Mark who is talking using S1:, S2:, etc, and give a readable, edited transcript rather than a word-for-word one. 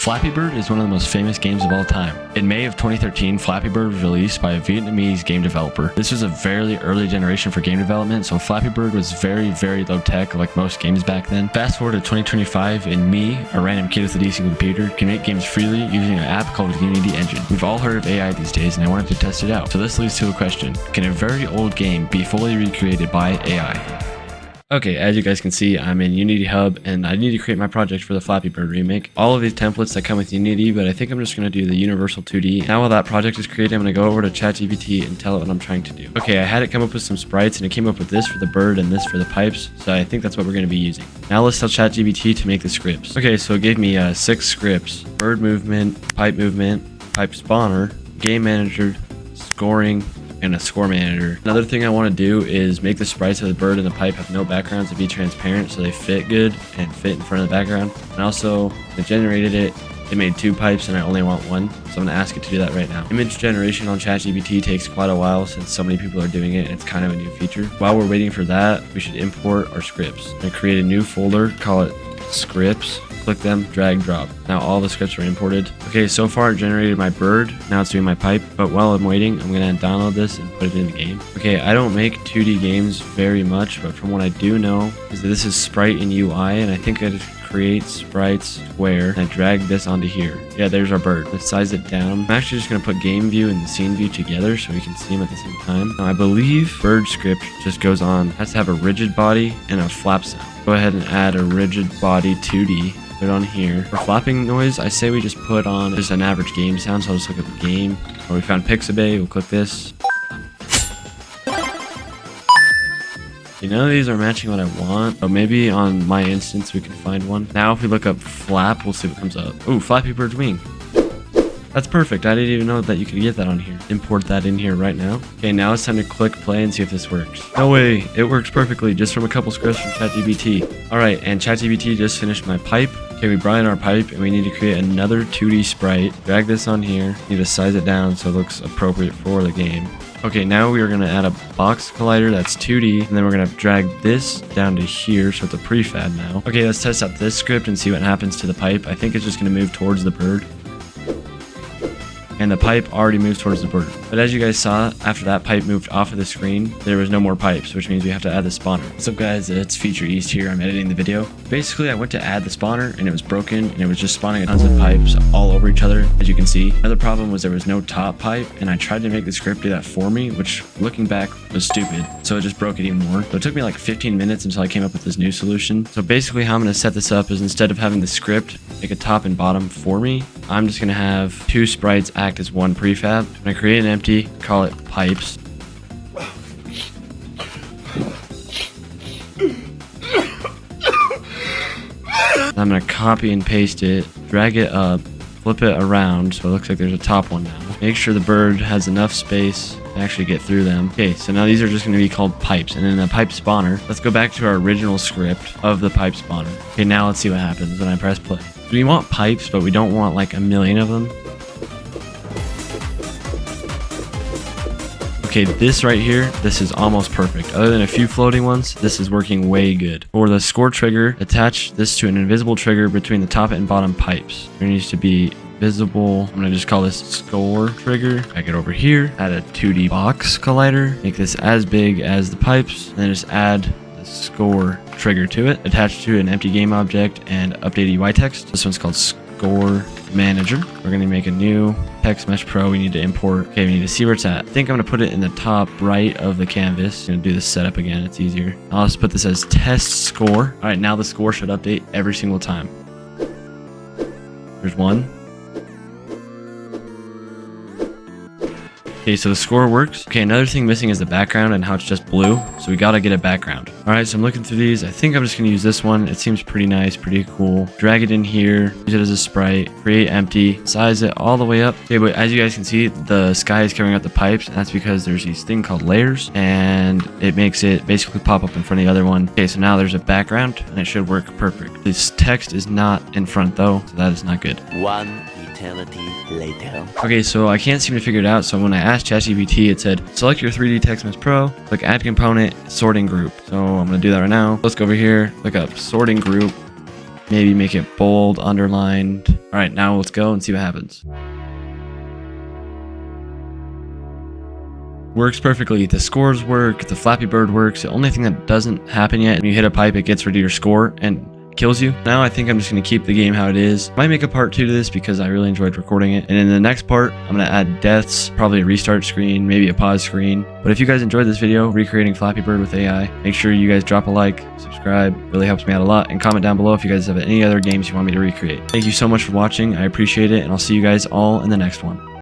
S1: Flappy Bird is one of the most famous games of all time. In May of 2013, Flappy Bird was released by a Vietnamese game developer. This was a very early generation for game development, so Flappy Bird was very low tech like most games back then. Fast forward to 2025 and me, a random kid with a decent computer, can make games freely using an app called the Unity Engine. We've all heard of AI these days and I wanted to test it out. So this leads to a question. Can a very old game be fully recreated by AI? Okay, as you guys can see, I'm in Unity Hub and I need to create my project for the Flappy Bird remake. All of these templates that come with Unity, but I think I'm just going to do the Universal 2D. Now while that project is created, I'm going to go over to ChatGPT and tell it what I'm trying to do. Okay, I had it come up with some sprites and it came up with this for the bird and this for the pipes, so I think that's what we're going to be using. Now let's tell ChatGPT to make the scripts. Okay, so it gave me 6 scripts: bird movement, pipe spawner, game manager, scoring, and a score manager. Another thing I want to do is make the sprites of the bird and the pipe have no backgrounds and be transparent so they fit good and fit in front of the background. And also, it generated it made 2 pipes and I only want 1, so I'm going to ask it to do that right now. Image generation on ChatGPT takes quite a while since so many people are doing it and it's kind of a new feature. While we're waiting for that, we should import our scripts. I'm going to create a new folder, call it scripts. Click them, drag, drop. Now all the scripts are imported. Okay, so far it generated my bird. Now it's doing my pipe. But while I'm waiting, I'm gonna download this and put it in the game. Okay, I don't make 2D games very much, but from what I do know is that this is sprite in UI, and I think I just create sprites square and I drag this onto here. Yeah, there's our bird. Let's size it down. I'm actually just gonna put game view and the scene view together so we can see them at the same time. Now I believe bird script just goes on, has to have a rigid body and a flap sound. Go ahead and add a rigid body 2D. Put it on here. For flapping noise, I say we just put on just an average game sound, so I'll just look at the game. Or we found Pixabay, we'll click this. Okay, none of these are matching what I want, but maybe on my instance we can find one. Now if we look up flap, we'll see what comes up. Ooh, Flappy Bird's wing. That's perfect. I didn't even know that you could get that on here. Import that in here right now. Okay, now it's time to click play and see if this works. No way, it works perfectly just from a couple scripts from ChatGPT. Alright, and ChatGPT just finished my pipe. Okay, we brought in our pipe and we need to create another 2D sprite. Drag this on here. Need to size it down so it looks appropriate for the game. Okay, now we are going to add a box collider that's 2D, and then we're going to drag this down to here so it's a prefab now. Okay, let's test out this script and see what happens to the pipe. I think it's just going to move towards the bird. And the pipe already moves towards the bird. But as you guys saw, after that pipe moved off of the screen, there was no more pipes, which means we have to add the spawner. What's up guys, it's Feature East here, I'm editing the video. Basically, I went to add the spawner and it was broken and it was just spawning tons of pipes all over each other, as you can see. Another problem was there was no top pipe and I tried to make the script do that for me, which looking back was stupid. So it just broke it even more. So it took me like 15 minutes until I came up with this new solution. So basically how I'm going to set this up is instead of having the script make a top and bottom for me, I'm just going to have 2 sprites act as one prefab. I'm going to create an empty, call it pipes. I'm going to copy and paste it, drag it up, flip it around so it looks like there's a top one now. Make sure the bird has enough space to actually get through them. Okay, so now these are just going to be called pipes. And then the pipe spawner, let's go back to our original script of the pipe spawner. Okay, now let's see what happens when I press play. We want pipes, but we don't want like a million of them. Okay, this right here, this is almost perfect. Other than a few floating ones, this is working way good. For the score trigger, attach this to an invisible trigger between the top and bottom pipes. There needs to be visible. I'm gonna just call this score trigger. Drag it over here, add a 2D box collider, make this as big as the pipes, and then just add the score trigger to it. Attach to an empty game object and update UI text. This one's called score manager. We're going to make a new text mesh pro. We need to import. Okay, we need to see where it's at. I think I'm going to put it in the top right of the canvas. I'm going to do this setup again. It's easier. I'll just put this as test score. All right, now the score should update every single time. There's one. Okay, so the score works. Okay, another thing missing is the background and how it's just blue. So we gotta get a background. All right, so I'm looking through these. I think I'm just gonna use this one. It seems pretty nice, pretty cool. Drag it in here, use it as a sprite, create empty, size it all the way up. Okay, but as you guys can see, the sky is covering up the pipes, and that's because there's these thing called layers, and it makes it basically pop up in front of the other one. Okay, so now there's a background, and it should work perfect. This text is not in front though, so that is not good.
S2: One eternity later.
S1: Okay, so I can't seem to figure it out. So when I asked ChatGPT, it said, select your 3D Text Mesh Pro, click add component, sorting group. So I'm going to do that right now. Let's go over here, look up sorting group, maybe make it bold, underlined. All Alright, now let's go and see what happens. Works perfectly. The scores work, the Flappy Bird works. The only thing that doesn't happen yet, when you hit a pipe, it gets rid of your score and kills you. Now I think I'm just going to keep the game how it is. Might make a part 2 to this because I really enjoyed recording it. And in the next part, I'm going to add deaths, probably a restart screen, maybe a pause screen. But if you guys enjoyed this video, recreating Flappy Bird with AI, make sure you guys drop a like, subscribe, really helps me out a lot, and comment down below if you guys have any other games you want me to recreate. Thank you so much for watching. I appreciate it, and I'll see you guys all in the next one.